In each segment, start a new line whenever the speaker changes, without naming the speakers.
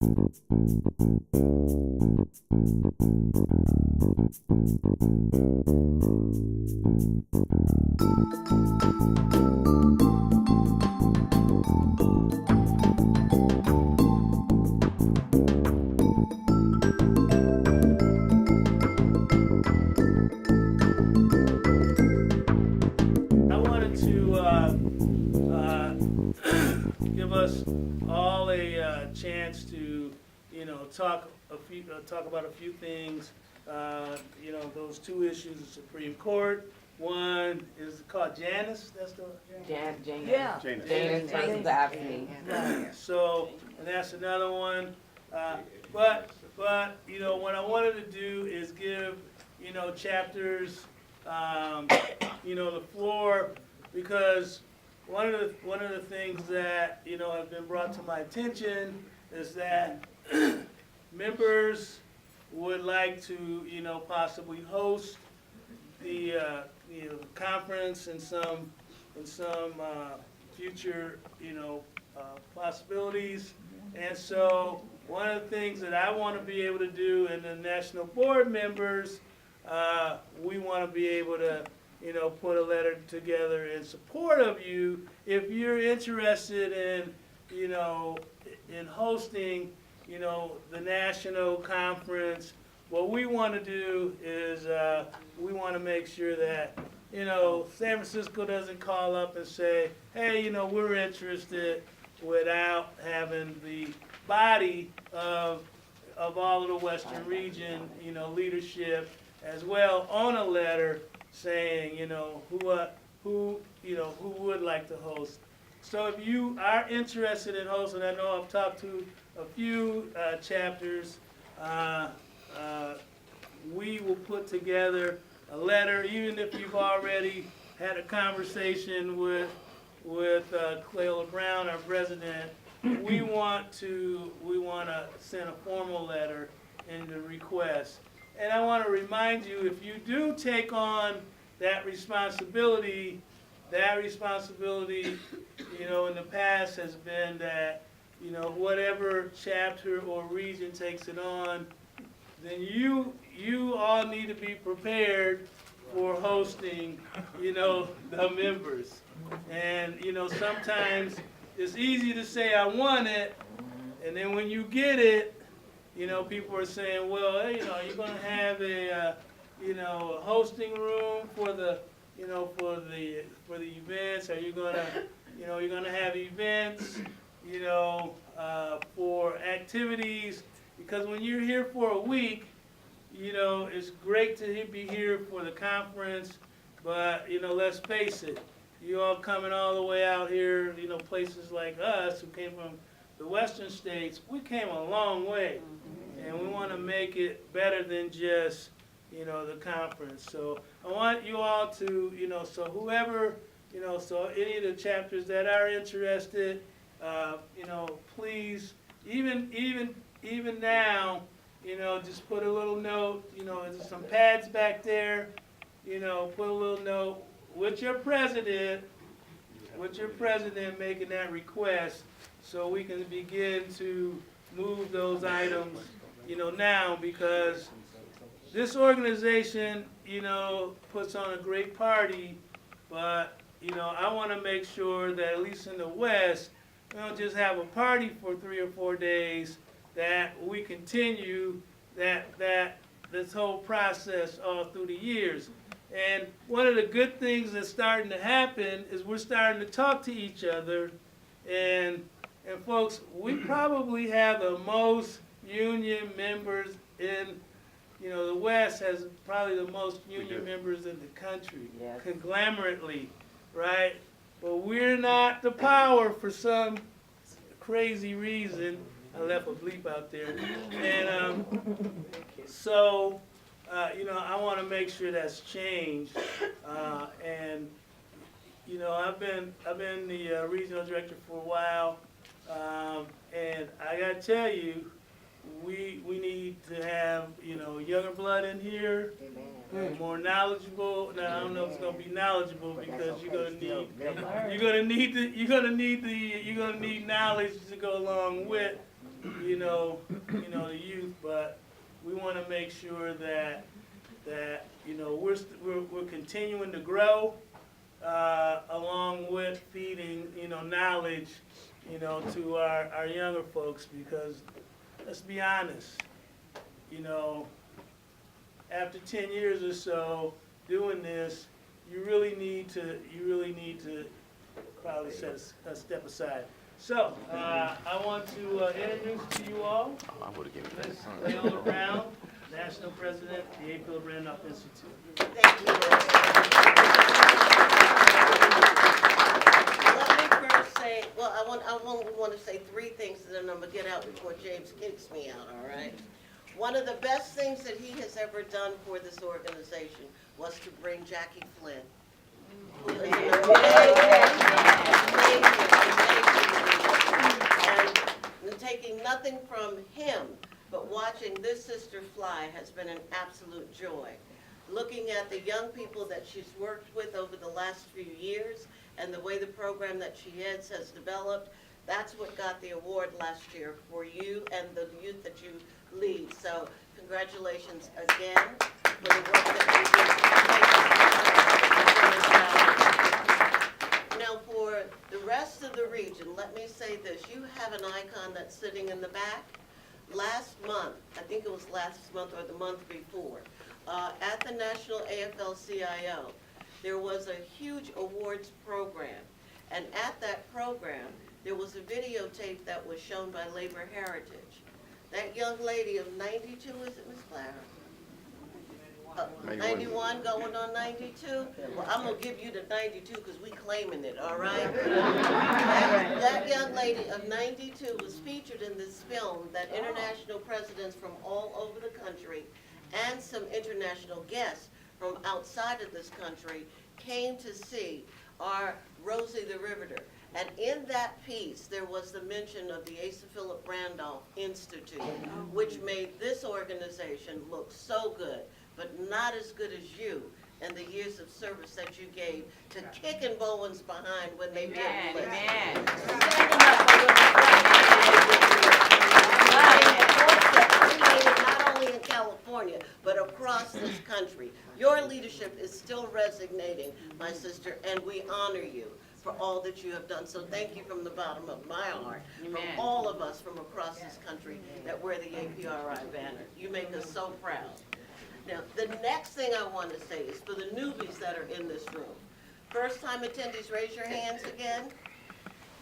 Give us all a chance to, talk about a few things. Those two issues: the Supreme Court. One is called Janus. That's the
Janus.
Yeah.
Janus versus the APRI.
So, and that's another one. But what I wanted to do is give chapters the floor, because one of the things that have been brought to my attention is that members would like to possibly host the conference in some future possibilities. And so one of the things that I want to be able to do, and the national board members, we want to be able to put a letter together in support of you if you're interested in in hosting the national conference. What we want to do is we want to make sure that San Francisco doesn't call up and say, hey, we're interested, without having the body of all of the Western region leadership as well on a letter saying who would like to host. So if you are interested in hosting, I know I've talked to a few chapters. We will put together a letter, even if you've already had a conversation with Clayla Brown, our president. We want to send a formal letter in the request. And I want to remind you, if you do take on that responsibility, in the past has been that, whatever chapter or region takes it on, then you all need to be prepared for hosting, the members. And, sometimes it's easy to say, I want it, and then when you get it, people are saying, well, hey, are you going to have a hosting room for the events? Are you going to, you're going to have events, for activities? Because when you're here for a week, it's great to be here for the conference, but, let's face it, you all coming all the way out here, places like us who came from the Western states, we came a long way, and we want to make it better than just, the conference. So I want you all to, so whoever, so any of the chapters that are interested, please, even now, just put a little note, there's some pads back there, put a little note with your president making that request, so we can begin to move those items, now, because this organization, puts on a great party, but, I want to make sure that at least in the West, we don't just have a party for 3 or 4 days, that we continue this whole process all through the years. And one of the good things that's starting to happen is we're starting to talk to each other, and folks, we probably have the most union members in, the West has probably the most union members in the country, yes, conglomerately, right? But we're not the power for some crazy reason. I left a bleep out there. And so, I want to make sure that's changed. And, I've been the regional director for a while. And I got to tell you, we need to have, younger blood in here, more knowledgeable. Now, I don't know if it's going to be knowledgeable, because you're going to need knowledge to go along with the youth, but we want to make sure that we're continuing to grow along with feeding knowledge to our younger folks, because let's be honest, after 10 years or so doing this, you really need to probably set a step aside. So, I want to introduce to you all Ms. Leola Brown, National President of the APRI Randolph Institute.
Thank you. Let me first say, well, I want to say three things, and then I'm going to get out before James kicks me out, all right? One of the best things that he has ever done for this organization was to bring Jackie Flynn. Who is and taking nothing from him, but watching this sister fly has been an absolute joy. Looking at the young people that she's worked with over the last few years and the way the program that she heads has developed, that's what got the award last year for you and the youth that you lead. So congratulations again for the work that you do. Now for the rest of the region, let me say this. You have an icon that's sitting in the back. Last month, I think it was last month or the month before, at the National AFL-CIO, there was a huge awards program. And at that program, there was a videotape that was shown by Labor Heritage. That young lady of 92, is it Ms. Clara? 91 going on 92? Well, I'm going to give you the 92 because we claiming it, all right? That young lady of 92 was featured in this film that international presidents from all over the country and some international guests from outside of this country came to see our Rosie the Riveter. And in that piece, there was the mention of the Asa Philip Randolph Institute, which made this organization look so good, but not as good as you and the years of service that you gave to kicking Bowens behind when they didn't listen. Standing up for women, not only in California, but across this country. Your leadership is still resonating, my sister, and we honor you for all that you have done. So thank you from the bottom of my heart, from all of us from across this country that wear the APRI banner. You make us so proud. Now, the next thing I want to say is for the newbies that are in this room. First time attendees, raise your hands again.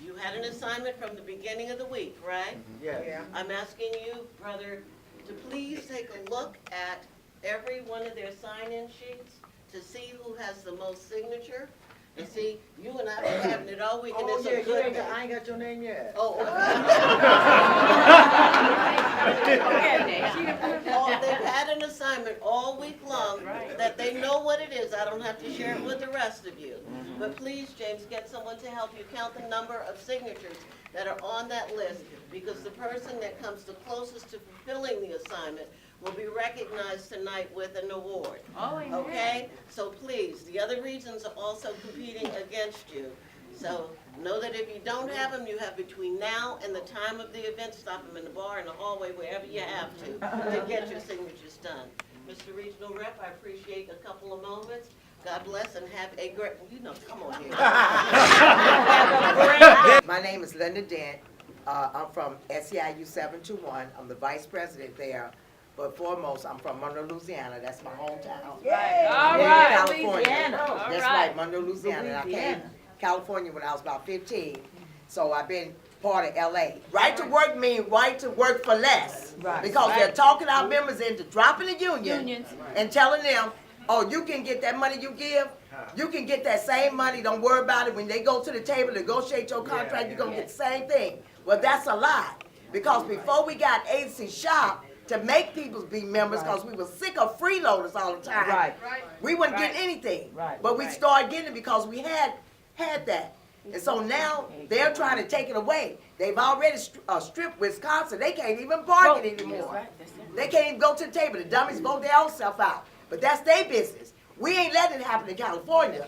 You had an assignment from the beginning of the week, right?
Yeah.
I'm asking you, brother, to please take a look at every one of their sign-in sheets to see who has the most signature. And see, you and I have been having it all week, and it's a good thing.
I ain't got your name yet.
Oh, they've had an assignment all week long that they know what it is. I don't have to share it with the rest of you. But please, James, get someone to help you count the number of signatures that are on that list, because the person that comes the closest to fulfilling the assignment will be recognized tonight with an award. Okay? So please, the other regions are also competing against you. So know that if you don't have them, you have between now and the time of the event, stop them in the bar, in the hallway, wherever you have to get your signatures done. Mr. Regional Rep, I appreciate a couple of moments. God bless and have a great, come on here.
My name is Linda Dent. I'm from SEIU 721. I'm the vice president there. But foremost, I'm from Monroe, Louisiana. That's my hometown.
All right,
California.
Louisiana.
That's right, Monroe, Louisiana. And I came to California when I was about 15. So I've been part of LA. Right to work means right to work for less.
Right.
Because they're talking our members into dropping the union and telling them, oh, you can get that money you give. You can get that same money. Don't worry about it. When they go to the table to negotiate your contract, you're going to get the same thing. Well, that's a lie. Because before we got agency shop to make people be members, because we were sick of freeloaders all the time, we wouldn't get anything. But we started getting it because we had that. And so now they're trying to take it away. They've already stripped Wisconsin. They can't even bargain anymore. They can't even go to the table. The dummies vote their own self out. But that's their business. We ain't letting it happen in California.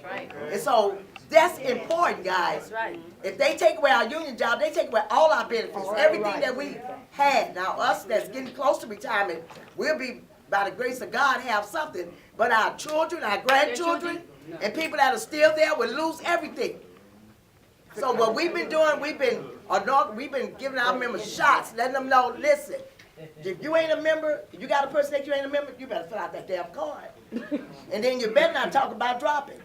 And so That's important, guys.
That's right.
If they take away our union job, they take away all our benefits, everything that we had. Now, us that's getting close to retirement, we'll be, by the grace of God, have something. But our children, our grandchildren, and people that are still there will lose everything. So what we've been doing, we've been giving our members shots, letting them know, listen, if you ain't a member, if you got a person that you ain't a member, you better fill out that damn card. And then you better not talk about dropping.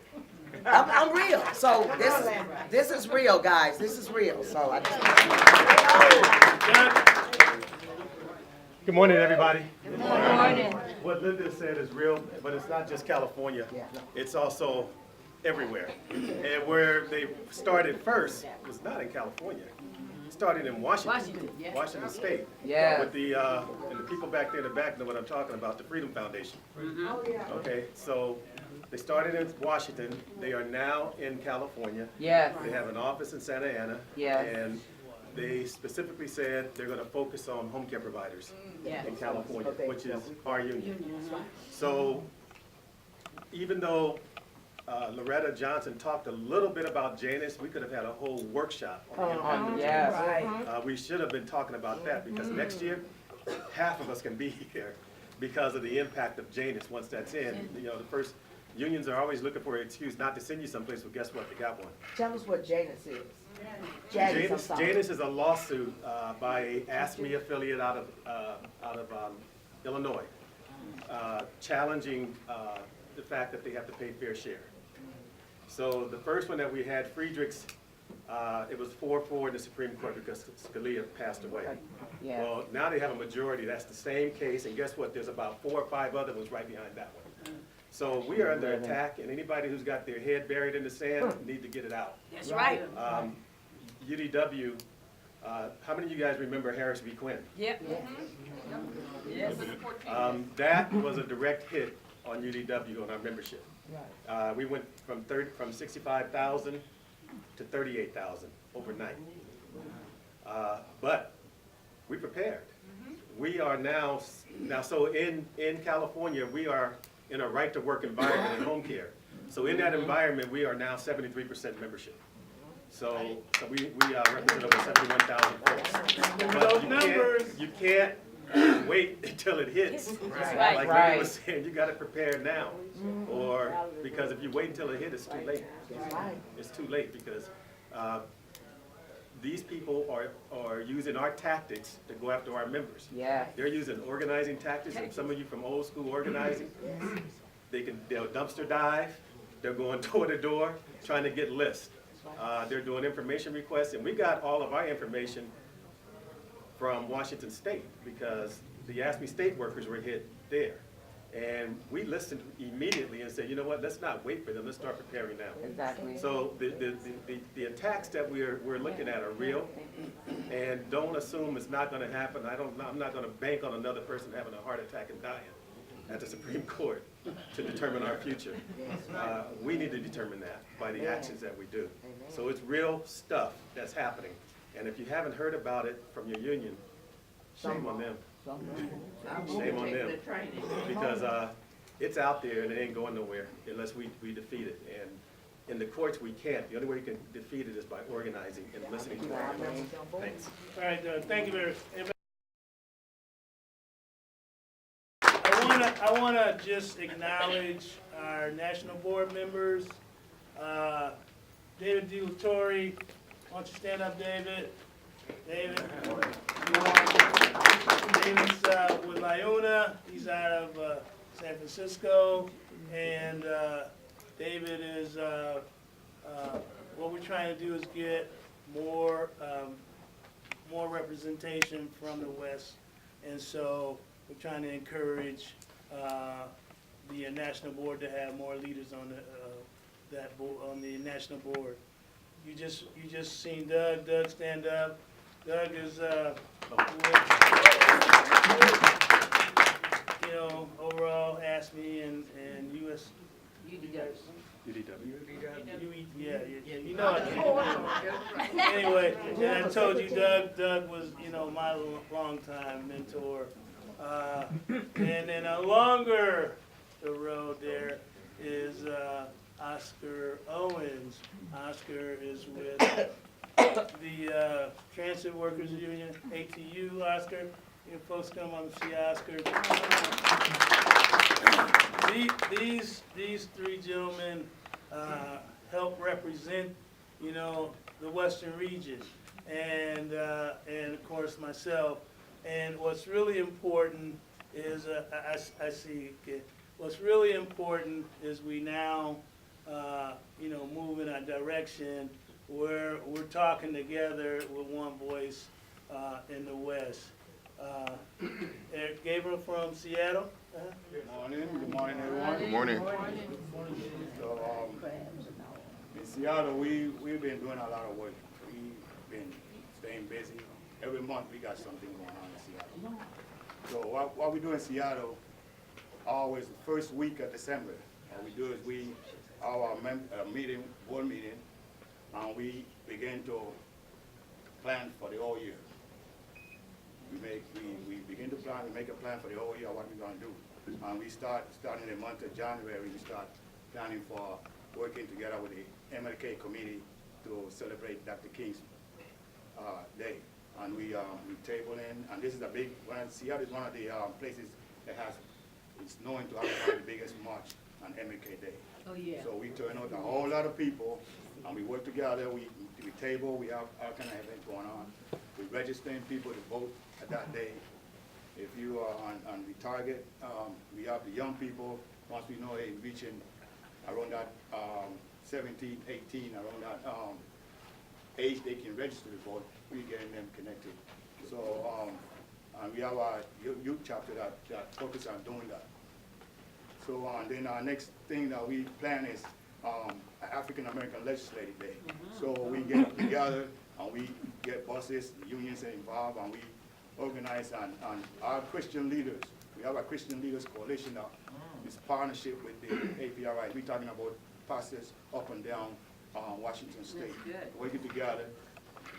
I'm real. So this is real, guys. This is real. So I just
Good morning, everybody.
Good morning.
What Linda said is real, but it's not just California. It's also everywhere. And where they started first was not in California. It started in Washington, Washington State.
Yeah.
With the, and the people back there in the back know what I'm talking about, the Freedom Foundation. Okay, so they started in Washington. They are now in California.
Yes.
They have an office in Santa Ana.
Yes.
And they specifically said they're going to focus on home care providers in California, which is our union. So even though Loretta Johnson talked a little bit about Janus, we could have had a whole workshop on the impact of
Yes.
we should have been talking about that because next year, half of us can be here because of the impact of Janus once that's in. You know, the first, unions are always looking for an excuse not to send you someplace, but guess what? They got one.
tell us what Janus is.
Janus is a lawsuit by a ASME affiliate out of Illinois, challenging the fact that they have to pay fair share. So the first one that we had, Friedrichs, it was 4-4 in the Supreme Court because Scalia passed away.
Yeah.
Well, now they have a majority. That's the same case, and guess what? There's about 4 or 5 other ones right behind that one. So we are under attack, and anybody who's got their head buried in the sand need to get it out.
That's right.
UDW, how many of you guys remember Harris v. Quinn?
Yep. Yes.
That was a direct hit on UDW on our membership. We went from 65,000 to 38,000 overnight. But we prepared. We are now so in California, we are in a right-to-work environment in home care. So in that environment, we are now 73% membership. So we represent over 71,000 folks. But you can't wait until it hits.
Right.
Like Linda was saying, you got to prepare now. Or because if you wait until it hits, it's too late. It's too late because these people are using our tactics to go after our members.
Yeah.
They're using organizing tactics, and some of you from old school organizing, they'll dumpster dive, they're going door to door, trying to get lists. They're doing information requests, and we got all of our information from Washington State because the ASME state workers were hit there. And we listened immediately and said, you know what, let's not wait for them, let's start preparing now.
Exactly.
So the attacks that we're looking at are real, and don't assume it's not gonna happen. I'm not gonna bank on another person having a heart attack and dying at the Supreme Court to determine our future. We need to determine that by the actions that we do. So it's real stuff that's happening. And if you haven't heard about it from your union, shame on them. Shame on them. Because it's out there and it ain't going nowhere unless we defeat it. And in the courts, we can't. The only way you can defeat it is by organizing and listening to our members. Thanks.
All right, thank you very much. I wanna just acknowledge our national board members. David DiLatorre, why don't you stand up, David? David. David's with Lyuna. He's out of San Francisco, and David is. What we're trying to do is get more representation from the West, and so we're trying to encourage the national board to have more leaders on on the national board. You just seen Doug. Doug, stand up. Doug is overall ASME and US UDW. Yeah, you know it. Anyway, and I told you Doug was, my longtime mentor. And then longer the road there is Oscar Owens. Oscar is with the Transit Workers Union, ATU. Oscar, you folks come on to see Oscar. These three gentlemen help represent, you know, the Western region, and of course myself. And what's really important is, I see, okay, what's really important is we now, you know, move in a direction where we're talking together with one voice in the West. Eric Gabriel from Seattle.
Good morning everyone.
Good morning.
So, in Seattle, we've been doing a lot of work. We've been staying busy. Every month we got something going on in Seattle. So what we do in Seattle, always the first week of December, what we do is we have our board meeting, and we begin to plan for the whole year. We begin to plan, we make a plan for the whole year, what we're gonna do. And we starting the month of January, we start planning for working together with the MLK committee to celebrate Dr. King's day. And we table in, and this is a big, Seattle is one of the places that it's known to have one of the biggest march on MLK Day.
Oh, yeah.
So we turn out a whole lot of people, and we work together, we table, we have all kind of events going on. We registering people to vote at that day. If you are on the target, we have the young people, once we know they're reaching around that 17, 18, around that age they can register to vote, we're getting them connected. So, and we have our youth chapter that focus on doing that. So, and then our next thing that we plan is African American Legislative Day. So we get together and we get buses, the unions are involved, and we organize on our Christian leaders. We have a Christian Leaders Coalition now. It's partnership with the APRI. We're talking about pastors up and down Washington State. Working together,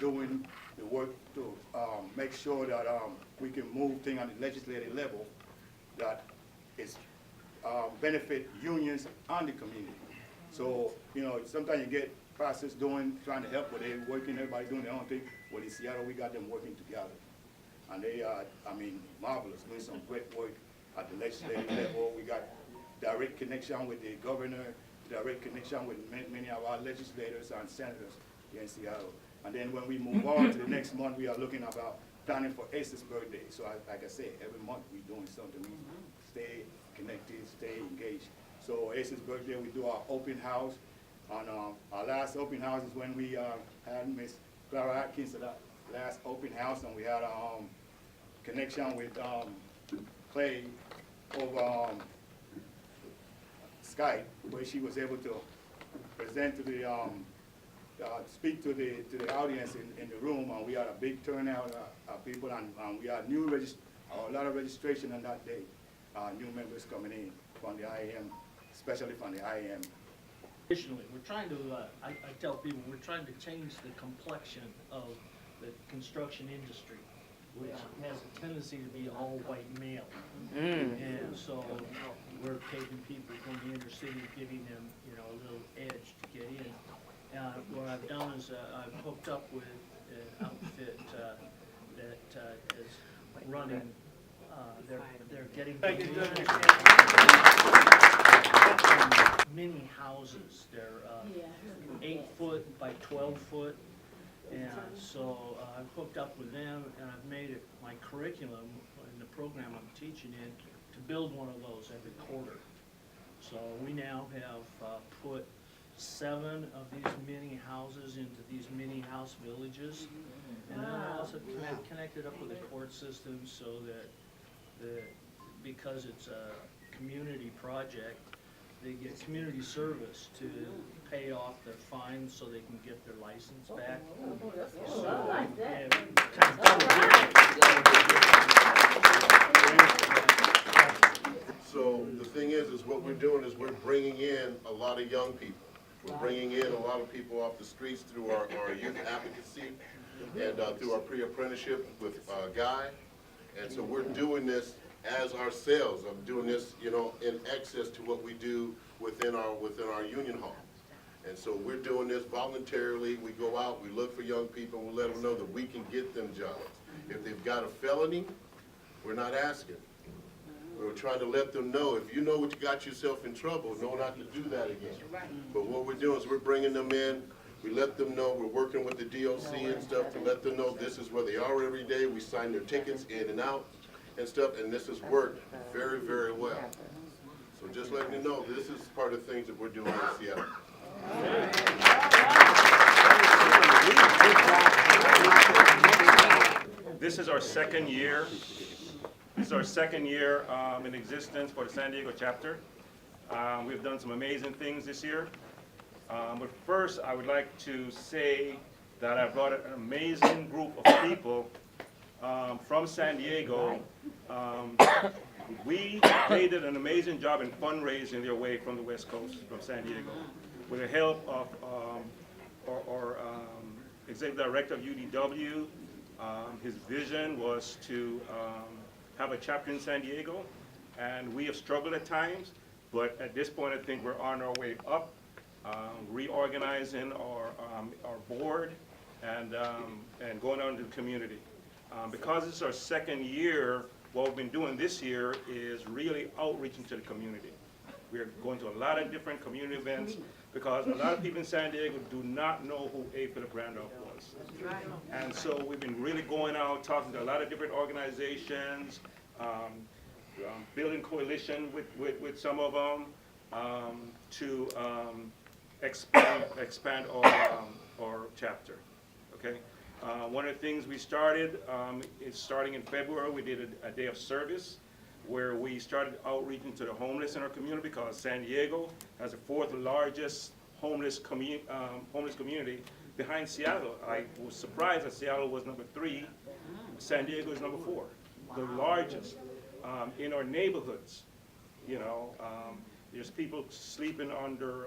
doing the work to make sure that we can move things on the legislative level that is benefit unions and the community. So, you know, sometimes you get pastors trying to help, but they're working, everybody doing their own thing. Well, in Seattle, we got them working together. And they are, I mean, marvelous, doing some great work at the legislative level. We got direct connection with the governor, direct connection with many of our legislators and senators here in Seattle. And then when we move on to the next month, we are looking about planning for Ace's birthday. So like I said, every month we're doing something. We stay connected, stay engaged. So Ace's birthday, we do our open house. And our last open house is when we had Miss Clara Atkins at that last open house, and we had a connection with Clay over Skype, where she was able to present to the speak to the audience in the room, and we had a big turnout of people, and we had a lot of registration on that day. New members coming in from the IAM, especially from the IAM.
Additionally, we're trying to, I tell people, we're trying to change the complexion of the construction industry, which has a tendency to be all white male. And so we're taking people from the inner city, giving them, you know, a little edge to get in. What I've done is I've hooked up with an outfit that is running, they're getting mini houses. They're 8 foot by 12 foot. And so I've hooked up with them, and I've made it my curriculum in the program I'm teaching in to build one of those every quarter. So we now have put 7 of these mini houses into these mini house villages. And then I also connected up with the court system so that because it's a community project, they get community service to pay off their fines so they can get their license back.
So the thing is what we're doing is we're bringing in a lot of young people. We're bringing in a lot of people off the streets through our youth advocacy and through our pre-apprenticeship with Guy. And so we're doing this as ourselves. I'm doing this, you know, in excess to what we do within our union hall. And so we're doing this voluntarily. We go out, we look for young people, we let them know that we can get them jobs. If they've got a felony, we're not asking. We're trying to let them know, if you know what you got yourself in trouble, know not to do that again. But what we're doing is we're bringing them in, we let them know, we're working with the DOC and stuff to let them know this is where they are every day. We sign their tickets in and out and stuff, and this has worked very, very well. So just letting you know, this is part of the things that we're doing in Seattle.
This is our second year. This is our second year in existence for the San Diego chapter. We've done some amazing things this year. But first, I would like to say that I brought an amazing group of people from San Diego. They did an amazing job in fundraising their way from the West Coast, from San Diego, with the help of our executive director of UDW. His vision was to have a chapter in San Diego, and we have struggled at times, but at this point I think we're on our way up, reorganizing our board and going out into the community. Because it's our second year, what we've been doing this year is really outreaching to the community. We're going to a lot of different community events because a lot of people in San Diego do not know who A. Philip Randolph was. And so we've been really going out, talking to a lot of different organizations, building coalition with some of them to expand our chapter. Okay. One of the things we started is starting in February. We did a day of service where we started outreaching to the homeless in our community because San Diego has the fourth largest homeless community behind Seattle. I was surprised that Seattle was number 3. San Diego is number 4, the largest. In our neighborhoods, you know, there's people sleeping under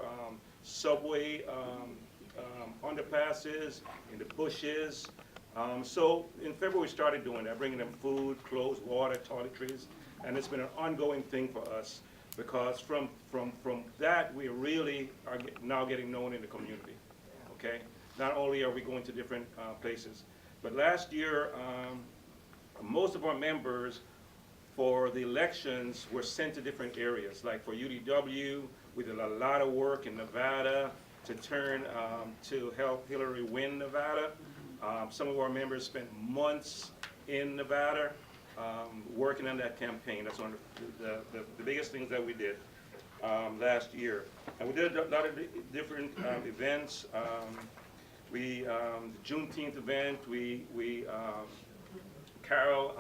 subway underpasses, in the bushes. So in February we started doing that, bringing them food, clothes, water, toiletries, and it's been an ongoing thing for us because from that we really are now getting known in the community. Okay, not only are we going to different places, but last year most of our members for the elections were sent to different areas. Like for UDW, we did a lot of work in Nevada to help Hillary win Nevada. Some of our members spent months in Nevada working on that campaign. That's one of the biggest things that we did last year. And we did a lot of different events. The Juneteenth event, Carol,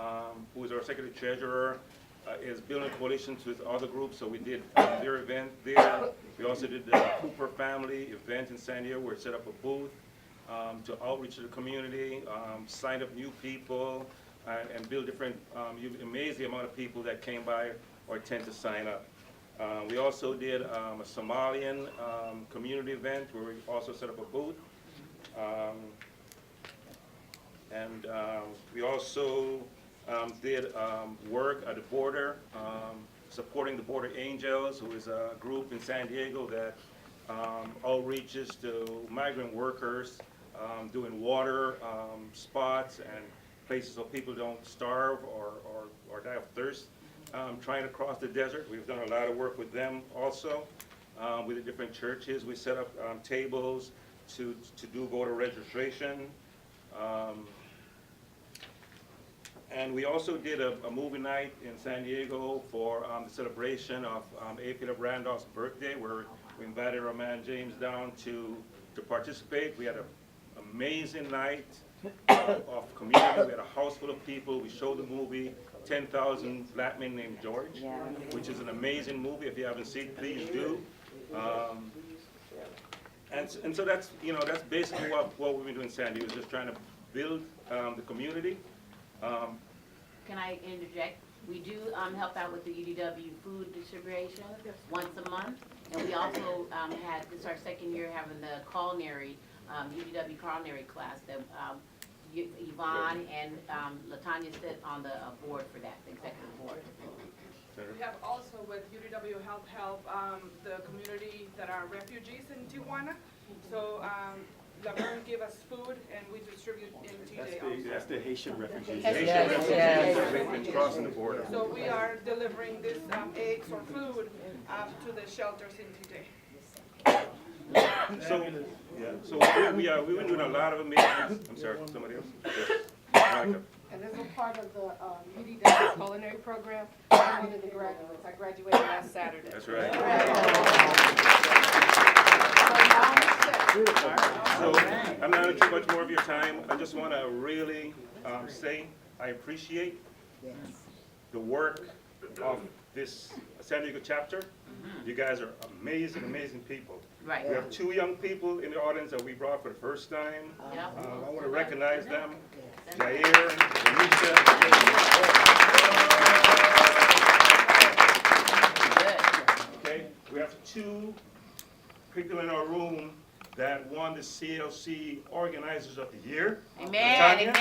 who is our secretary treasurer, is building coalitions with other groups, so we did their event there. We also did the Cooper family event in San Diego where we set up a booth to outreach to the community, sign up new people, and build different, you'd be amazed the amount of people that came by or tend to sign up. We also did a Somalian community event where we also set up a booth. And we also did work at the border, supporting the Border Angels, who is a group in San Diego that outreaches to migrant workers, doing water spots and places so people don't starve or die of thirst, trying to cross the desert. We've done a lot of work with them also. With the different churches, we set up tables to do voter registration. And we also did a movie night in San Diego for the celebration of A. Philip Randolph's birthday, where we invited our man James down to participate. We had an amazing night of community. We had a house full of people. We showed the movie, 10,000 Black Men Named George, which is an amazing movie. If you haven't seen it, please do. And so that's, you know, that's basically what we've been doing in San Diego, just trying to build the community.
Can I interject? We do help out with the UDW food distribution once a month. And we also this is our second year having the culinary, UDW culinary class that Yvonne and LaTanya sit on the board for that, the executive board.
have also with UDW Help the community that are refugees in Tijuana. So Laverne gave us food and we distribute in TJ also.
That's the Haitian refugees.
Yes,
Haitian
yes.
refugees that have been crossing the border.
So we are delivering this eggs or food to the shelters in TJ.
So, yeah, so we've been doing a lot of amazing, I'm sorry, somebody else? Monica.
And as a part of the UDW culinary program, I'm one of the graduates. I graduated last Saturday.
That's right. So I'm not too much more of your time. I just want to really say I appreciate the work of this San Diego chapter. You guys are amazing, amazing people.
Right.
We have 2 young people in the audience that we brought for the first time.
Yeah.
I want to recognize them, Jair and Anisha. Okay, we have 2 people in our room that won the CLC Organizers of the Year.
Amen,
Tanya.
amen.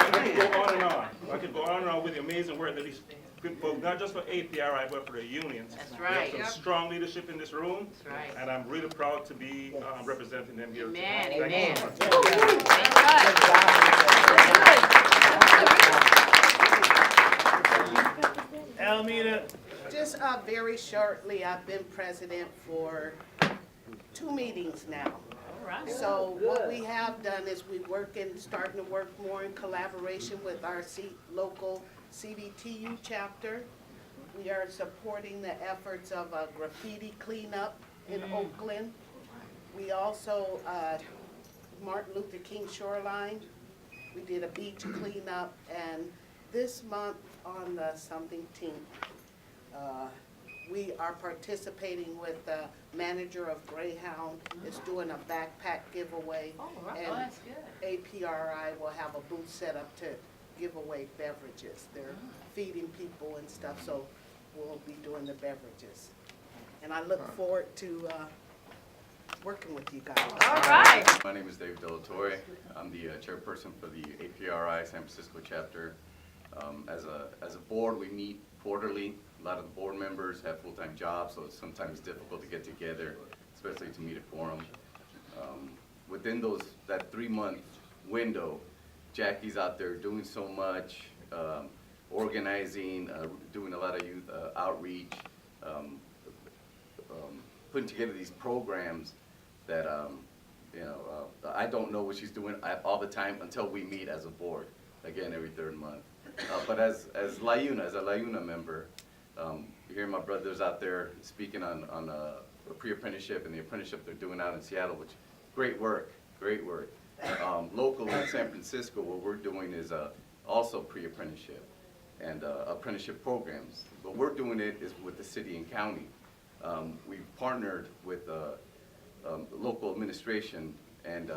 I could go on and on. I could go on and on with the amazing work that these good folks, not just for APRI, but for the unions.
That's right.
We have some strong leadership in this room.
That's right.
And I'm really proud to be representing them here
Amen,
today.
amen.
Thank you so much.
Almeida,
Just very shortly, I've been president for 2 meetings now.
All right.
So what we have done is starting to work more in collaboration with our local CDTU chapter. We are supporting the efforts of a graffiti cleanup in Oakland. We also, Martin Luther King Shoreline, we did a beach cleanup, and this month on the 17th, we are participating with the manager of Greyhound, is doing a backpack giveaway.
Oh, right.
And
Oh, that's good.
APRI will have a booth set up to give away beverages. They're feeding people and stuff, so we'll be doing the beverages. And I look forward to working with you guys.
All right.
My name is Dave Delatorre. I'm the chairperson for the APRI San Francisco chapter. As a board, we meet quarterly. A lot of the board members have full-time jobs, so it's sometimes difficult to get together, especially to meet a quorum. Within that 3-month window, Jackie's out there doing so much, organizing, doing a lot of youth outreach, putting together these programs that I don't know what she's doing all the time until we meet as a board, again, every 3rd month. But as a LIUNA member, hearing my brothers out there speaking on a pre-apprenticeship and the apprenticeship they're doing out in Seattle, which great work, great work. Local in San Francisco, what we're doing is also pre-apprenticeship and apprenticeship programs. But we're doing it is with the city and county. We've partnered with local administration and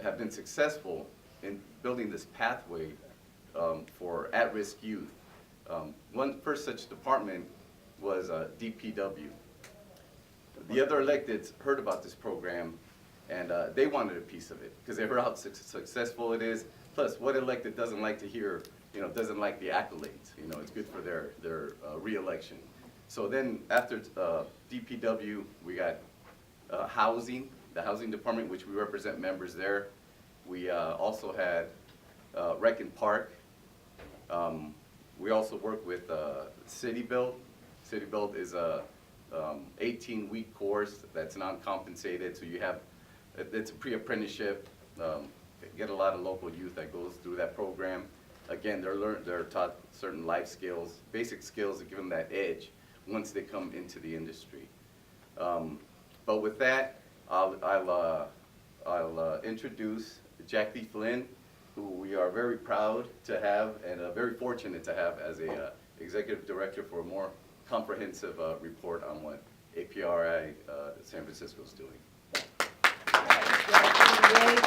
have been successful in building this pathway for at-risk youth. One first such department was DPW. The other electeds heard about this program and they wanted a piece of it because they heard how successful it is. Plus, what elected doesn't like to hear, doesn't like the accolades. It's good for their re-election. So then after DPW, we got housing, the housing department, which we represent members there. We also had Rec and Park. We also work with City Build. City Build is a 18-week course that's non-compensated, so it's a pre-apprenticeship. Get a lot of local youth that goes through that program. Again, they're taught certain life skills, basic skills that give them that edge once they come into the industry. But with that, I'll introduce Jackie Flynn, who we are very proud to have and very fortunate to have as a executive director for a more comprehensive report on what APRI San Francisco is doing.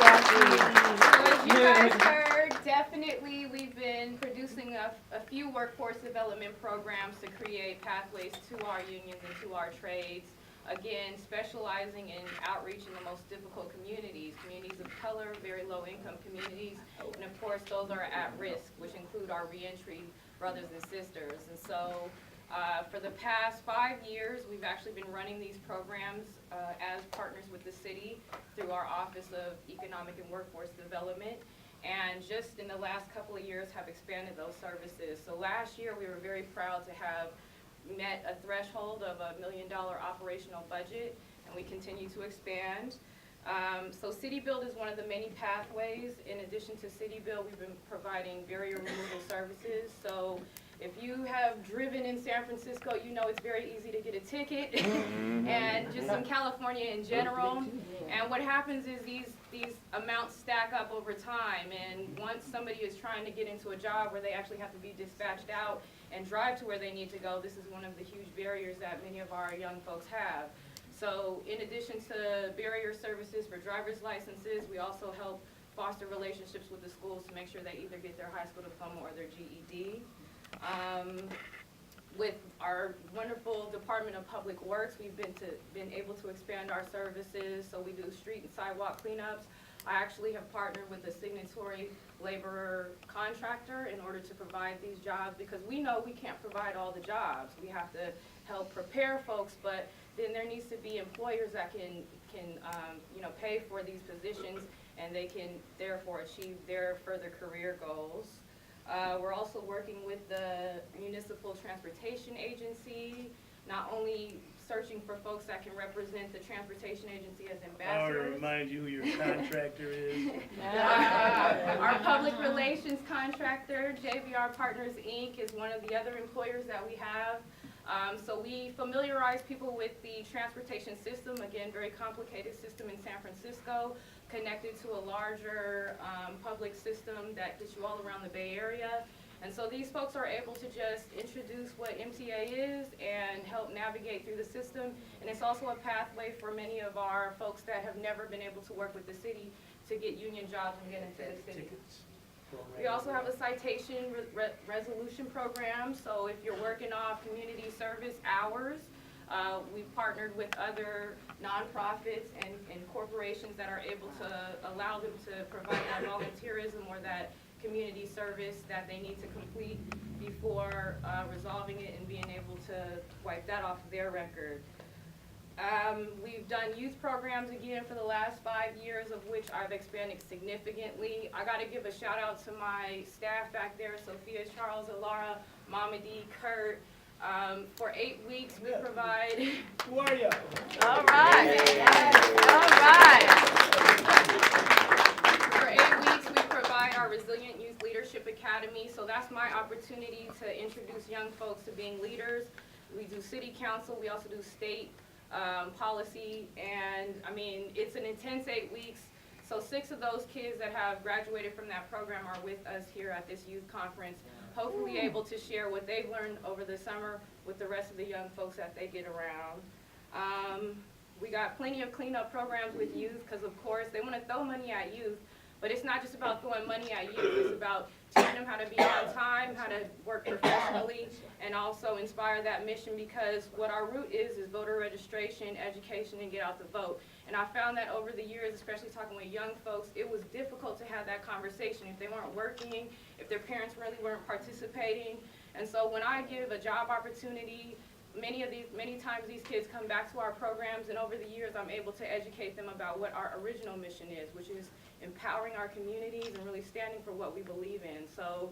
As you guys heard, definitely we've been producing a few workforce development programs to create pathways to our unions and to our trades.
again, specializing in outreach in the most difficult communities, communities of color, very low income communities, and of course those are at risk, which include our reentry brothers and sisters. And so for the past 5 years, we've actually been running these programs as partners with the city through our Office of Economic and Workforce Development. And just in the last couple of years have expanded those services. So last year we were very proud to have met a threshold of $1 million operational budget, and we continue to expand. So City Build is one of the many pathways. In addition to City Build, we've been providing barrier removal services. So if you have driven in San Francisco, you know it's very easy to get a ticket, and just in California in general. And what happens is these amounts stack up over time, and once somebody is trying to get into a job where they actually have to be dispatched out and drive to where they need to go, this is one of the huge barriers that many of our young folks have. So in addition to barrier services for driver's licenses, we also help foster relationships with the schools to make sure they either get their high school diploma or their GED. With our wonderful Department of Public Works, we've been able to expand our services. So we do street and sidewalk cleanups. I actually have partnered with a signatory laborer contractor in order to provide these jobs, because we know we can't provide all the jobs. We have to help prepare folks, but then there needs to be employers that can pay for these positions, and they can therefore achieve their further career goals. We're also working with the Municipal Transportation Agency, not only searching for folks that can represent the transportation agency as
I want to
ambassadors.
remind you who your contractor is.
Our public relations contractor, JVR Partners Inc., is one of the other employers that we have. So we familiarize people with the transportation system, again, very complicated system in San Francisco, connected to a larger public system that gets you all around the Bay Area. And so these folks are able to just introduce what MTA is and help navigate through the system. And it's also a pathway for many of our folks that have never been able to work with the city to get union jobs and get into the city. We also have a citation resolution program. So if you're working off community service hours, we've partnered with other nonprofits and corporations that are able to allow them to provide that volunteerism or that community service that they need to complete before resolving it and being able to wipe that off of their record. We've done youth programs again for the last 5 years, of which I've expanded significantly. I got to give a shout out to my staff back there, Sophia, Charles, Alara, Mama D, Kurt. For 8 weeks we provide.
Who are you?
All right. All right. For 8 weeks we provide our Resilient Youth Leadership Academy. So that's my opportunity to introduce young folks to being leaders. We do city council. We also do state policy, and I mean, it's an intense 8 weeks. So 6 of those kids that have graduated from that program are with us here at this youth conference, hopefully able to share what they've learned over the summer with the rest of the young folks that they get around. We got plenty of cleanup programs with youth, because of course they want to throw money at youth, but it's not just about throwing money at youth, it's about teaching them how to be on time, how to work professionally, and also inspire that mission, because what our root is voter registration, education, and get out the vote. And I found that over the years, especially talking with young folks, it was difficult to have that conversation if they weren't working, if their parents really weren't participating. And so when I give a job opportunity, many times these kids come back to our programs, and over the years I'm able to educate them about what our original mission is, which is empowering our communities and really standing for what we believe in. So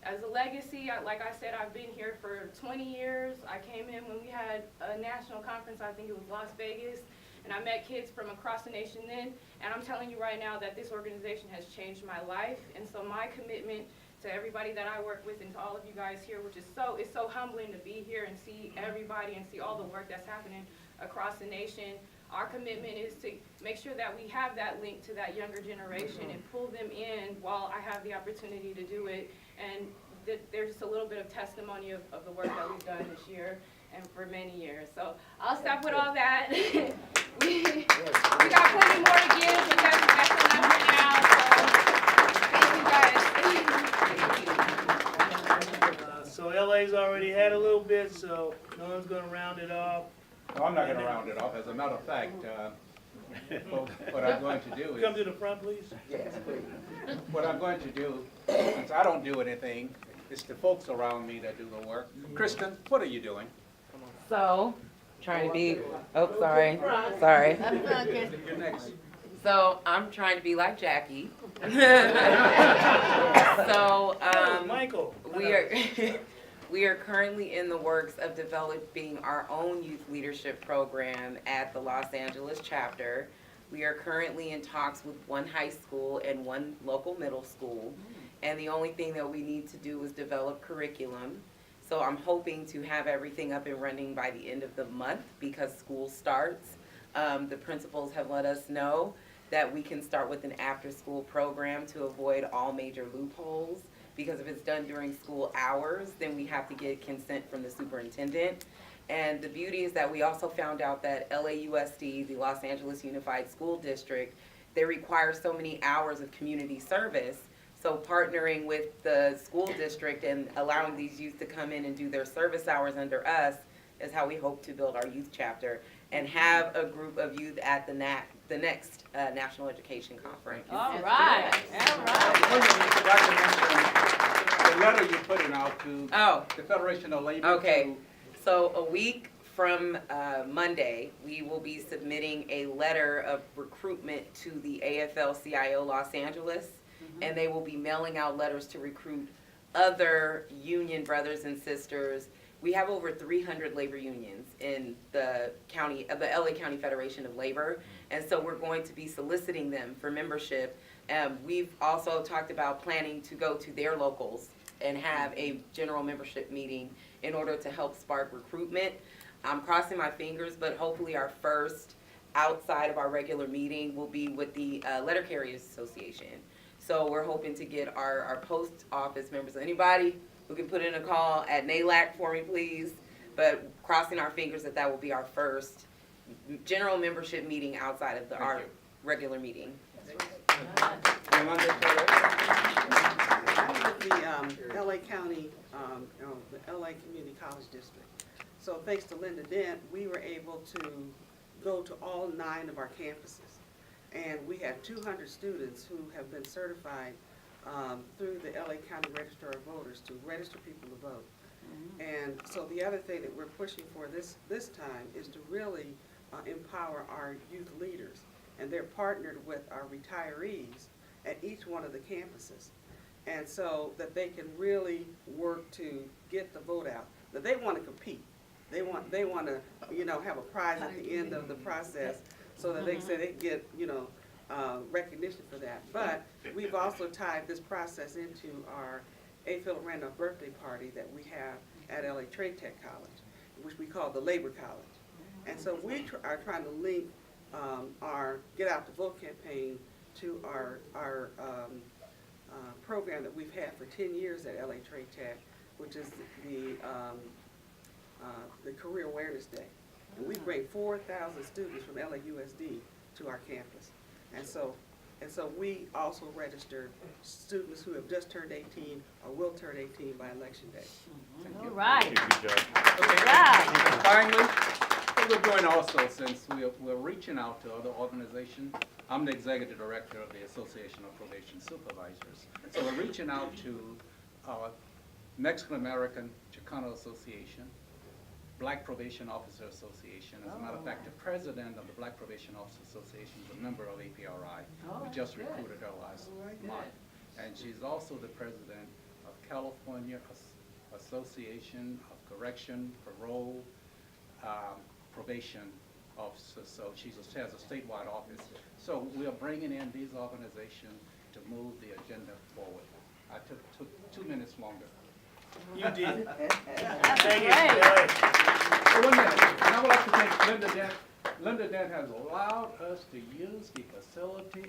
as a legacy, like I said, I've been here for 20 years. I came in when we had a national conference, I think it was Las Vegas, and I met kids from across the nation then, and I'm telling you right now that this organization has changed my life. And so my commitment to everybody that I work with and to all of you guys here, which is it's so humbling to be here and see everybody and see all the work that's happening across the nation. Our commitment is to make sure that we have that link to that younger generation and pull them in while I have the opportunity to do it. And there's just a little bit of testimony of the work that we've done this year and for many years. So I'll stop with all that. we got plenty more to give, but that's enough for now. So thank you guys.
So LA's already had a little bit, so no one's gonna round it off.
No, I'm not gonna round it off. As a matter of fact, what I'm going to do
Come to
is,
the front, please.
Yes, please.
what I'm going to do, since I don't do anything, it's the folks around me that do the work. Kristen, what are you doing?
So, trying to be, oh, sorry, sorry.
You're next.
So, I'm trying to be like Jackie. So,
Michael.
we are currently in the works of developing our own youth leadership program at the Los Angeles chapter. We are currently in talks with one high school and one local middle school. And the only thing that we need to do is develop curriculum. So I'm hoping to have everything up and running by the end of the month because school starts. The principals have let us know that we can start with an after-school program to avoid all major loopholes. Because if it's done during school hours, then we have to get consent from the superintendent. And the beauty is that we also found out that LAUSD, the Los Angeles Unified School District, they require so many hours of community service. So partnering with the school district and allowing these youth to come in and do their service hours under us is how we hope to build our youth chapter and have a group of youth at the next National Education Conference.
All right, all right.
I forgot to mention the letter you're putting out to the Federation of Labor.
Okay, so a week from Monday, we will be submitting a letter of recruitment to the AFL-CIO Los Angeles, and they will be mailing out letters to recruit other union brothers and sisters. We have over 300 labor unions in the county, the LA County Federation of Labor, and so we're going to be soliciting them for membership. We've also talked about planning to go to their locals and have a general membership meeting in order to help spark recruitment. I'm crossing my fingers, but hopefully our first outside of our regular meeting will be with the Letter Carriers Association. So we're hoping to get our post office members, anybody who can put in a call at NALAC for me, please. But crossing our fingers that will be our first general membership meeting outside of our regular meeting.
I'm with the LA County, the LA Community College District. So thanks to Linda Dent, we were able to go to all 9 of our campuses. And we have 200 students who have been certified through the LA County Register of Voters to register people to vote. And so the other thing that we're pushing for this time is to really empower our youth leaders. And they're partnered with our retirees at each one of the campuses. And so that they can really work to get the vote out. That they want to compete. They want to, have a prize at the end of the process so that they say they get, recognition for that. But we've also tied this process into our A. Philip Randolph birthday party that we have at LA Trade Tech College, which we call the Labor College. And so we are trying to link our Get Out the Vote campaign to our program that we've had for 10 years at LA Trade Tech, which is the Career Awareness Day. And we bring 4,000 students from LAUSD to our campus. And so we also register students who have just turned 18 or will turn 18 by election day.
All right.
Okay. Finally, what we're doing also, since we're reaching out to other organizations, I'm the executive director of the Association of Probation Supervisors. So we're reaching out to Mexican American Chicano Association, Black Probation Officer Association. As a matter of fact, the president of the Black Probation Officer Association is a member of APRI. We just recruited her last month. And she's also the president of California Association of Correction, Parole, Probation Officers. So she has a statewide office. So we are bringing in these organizations to move the agenda forward. I took 2 minutes longer.
You did.
Thank you.
Wait 1 minute. And I would like to thank Linda Dent. Linda Dent has allowed us to use the facility.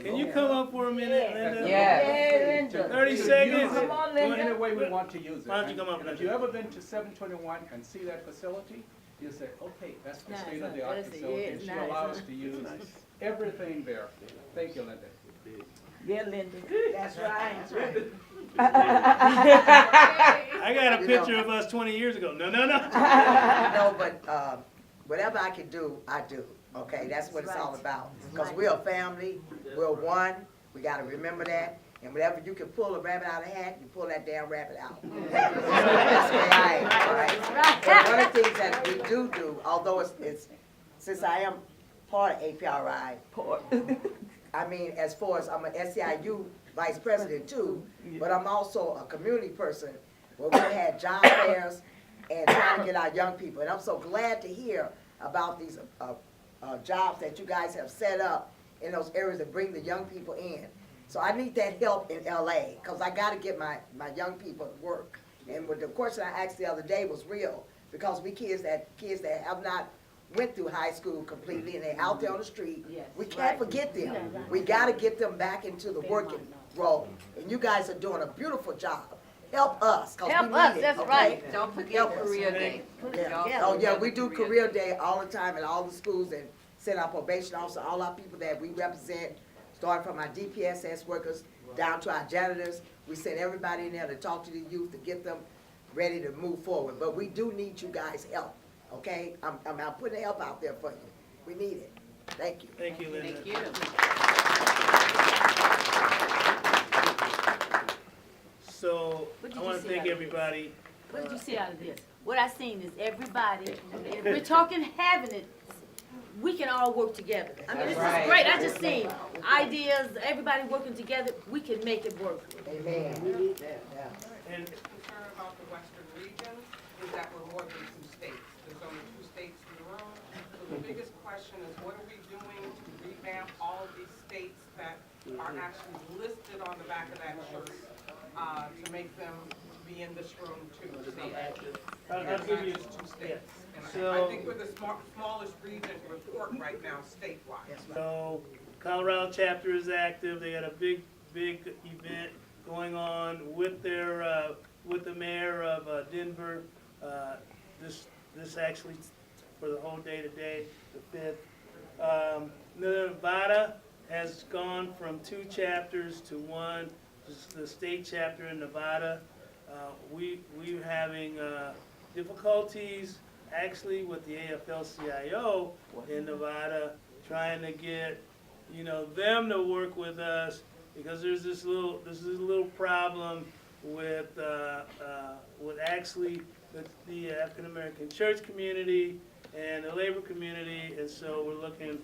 Can you come up for a minute, Linda?
Yes.
30 seconds.
Come on, Linda. Any way we want to use it.
Why don't you come up,
And if you've ever been to 721 and see that facility, you say, okay, that's the state-of-the-art facility, and she allowed us to use everything there. Thank you, Linda.
Yeah, Linda. That's right.
I got a picture of us 20 years ago. No.
No, but whatever I can do, I do, okay? That's what it's all about. Because we're a family, we're one, we gotta remember that. And whenever you can pull a rabbit out of a hat, you pull that damn rabbit out. That's where I am, all right? But one of the things that we do, although it's since I am part of APRI, I mean, as far as I'm an SEIU vice president too, but I'm also a community person where we had job fairs and trying to get our young people. And I'm so glad to hear about these jobs that you guys have set up in those areas to bring the young people in. So I need that help in LA, because I got to get my young people to work. And with the question I asked the other day was real, because we kids that have not went through high school completely and they're out there on the street, we can't forget them. We got to get them back into the working role. And you guys are doing a beautiful job. Help us, because we need it.
That's
okay?
right.
Don't forget
Help us.
Career Day.
Yeah. Oh, yeah, we do Career Day all the time in all the schools, and send our probation officer, all our people that we represent, starting from our DPSS workers down to our janitors. We send everybody in there to talk to the youth to get them ready to move forward. But we do need you guys' help, okay? I'm putting help out there for you. We need it. Thank you.
Thank you, Linda.
Thank you.
So,
What did
I
you
want to
see
thank
out of
everybody.
What did you see out of this? What I seen is everybody, if we're talking having it, we can all work together. I mean, this is great. I just seen ideas, everybody working together, we can make it work.
Amen. We need that, yeah.
And
Concern about the western region is that we're more than 2 states. There's only 2 states in the room. So the biggest question is, what are we doing to revamp all of these states that are actually listed on the back of that shirt to make them be in this room too?
I'll give you
2 states. And
So-
I think we're the smallest region to report right now statewide.
So, Colorado chapter is active. They had a big event going on with their, with the mayor of Denver. This actually for the whole day today, the 5th. Nevada has gone from 2 chapters to 1. This is the state chapter in Nevada. We're having difficulties actually with the AFL-CIO in Nevada, trying to get, them to work with us, because there's this little problem with actually the African American church community and the labor community, and so we're looking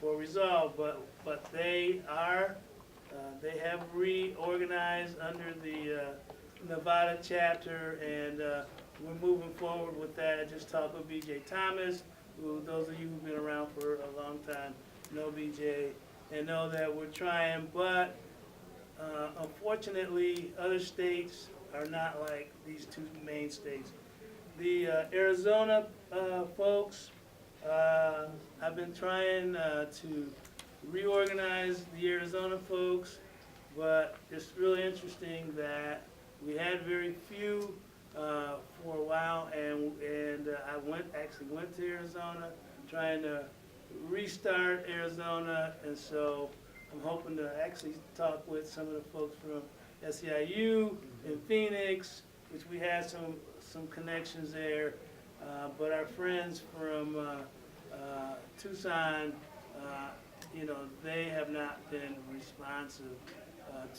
for resolve. But they have reorganized under the Nevada chapter, and we're moving forward with that. I just talked with BJ Thomas, who those of you who've been around for a long time know BJ and know that we're trying, but unfortunately other states are not like these 2 main states. The Arizona folks, I've been trying to reorganize the Arizona folks, but it's really interesting that we had very few for a while, and I actually went to Arizona, trying to restart Arizona, and so I'm hoping to actually talk with some of the folks from SEIU in Phoenix, which we had some connections there, but our friends from Tucson, they have not been responsive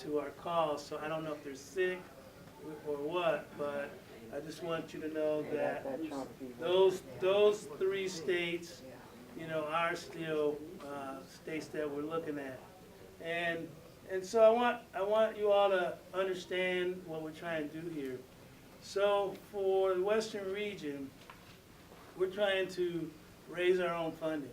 to our calls, so I don't know if they're sick or what, but I just want you to know that those 3 states, are still states that we're looking at, and so I want you all to understand what we're trying to do here. So for the Western region, we're trying to raise our own funding.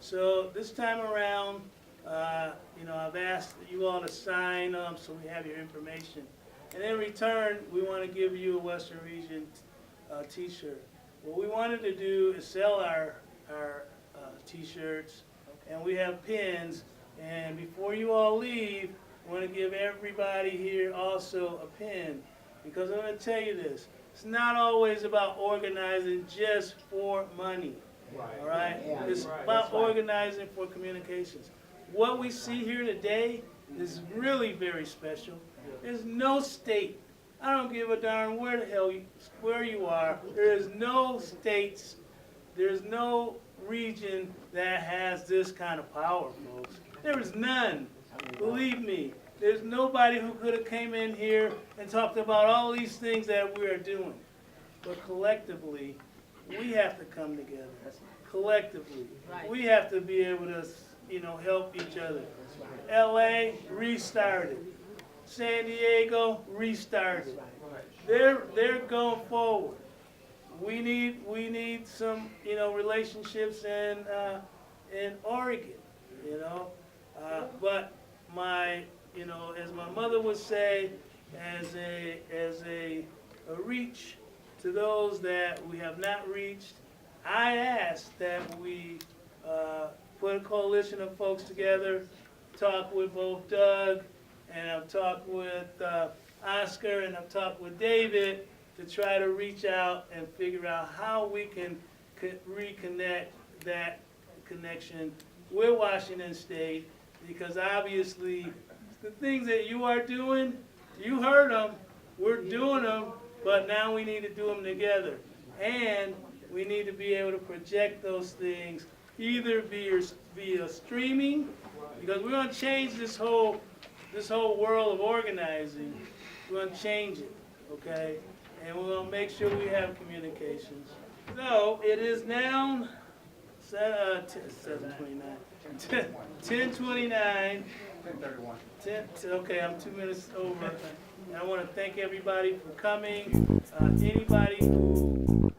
So this time around, I've asked you all to sign them so we have your information. And in return, we want to give you a Western Region t-shirt. What we wanted to do is sell our t-shirts, and we have pins. And before you all leave, I want to give everybody here also a pin, because I'm going to tell you this. It's not always about organizing just for money. All right?
Yeah.
It's about organizing for communications. What we see here today is really very special. There's no state, I don't give a darn where the hell where you are, there is no states there's no region that has this kind of power, folks. There is none. Believe me, there's nobody who could have came in here and talked about all these things that we are doing. But collectively, we have to come together. Collectively, we have to be able to, help each other. LA restarted. San Diego restarted. They're going forward. We need some, relationships in Oregon, but as my mother would say, as a reach to those that we have not reached, I ask that we put a coalition of folks together, talk with both Doug, and I've talked with Oscar, and I've talked with David to try to reach out and figure out how we can reconnect that connection with Washington State, because obviously the things that you are doing, you heard them, we're doing them, but now we need to do them together. And we need to be able to project those things either via streaming, because we're going to change this whole world of organizing. We're going to change it, okay? And we're going to make sure we have communications. So it is now 7:29, 10:29. 10:31. Okay, I'm 2 minutes over. And I want to thank everybody for coming. Anybody who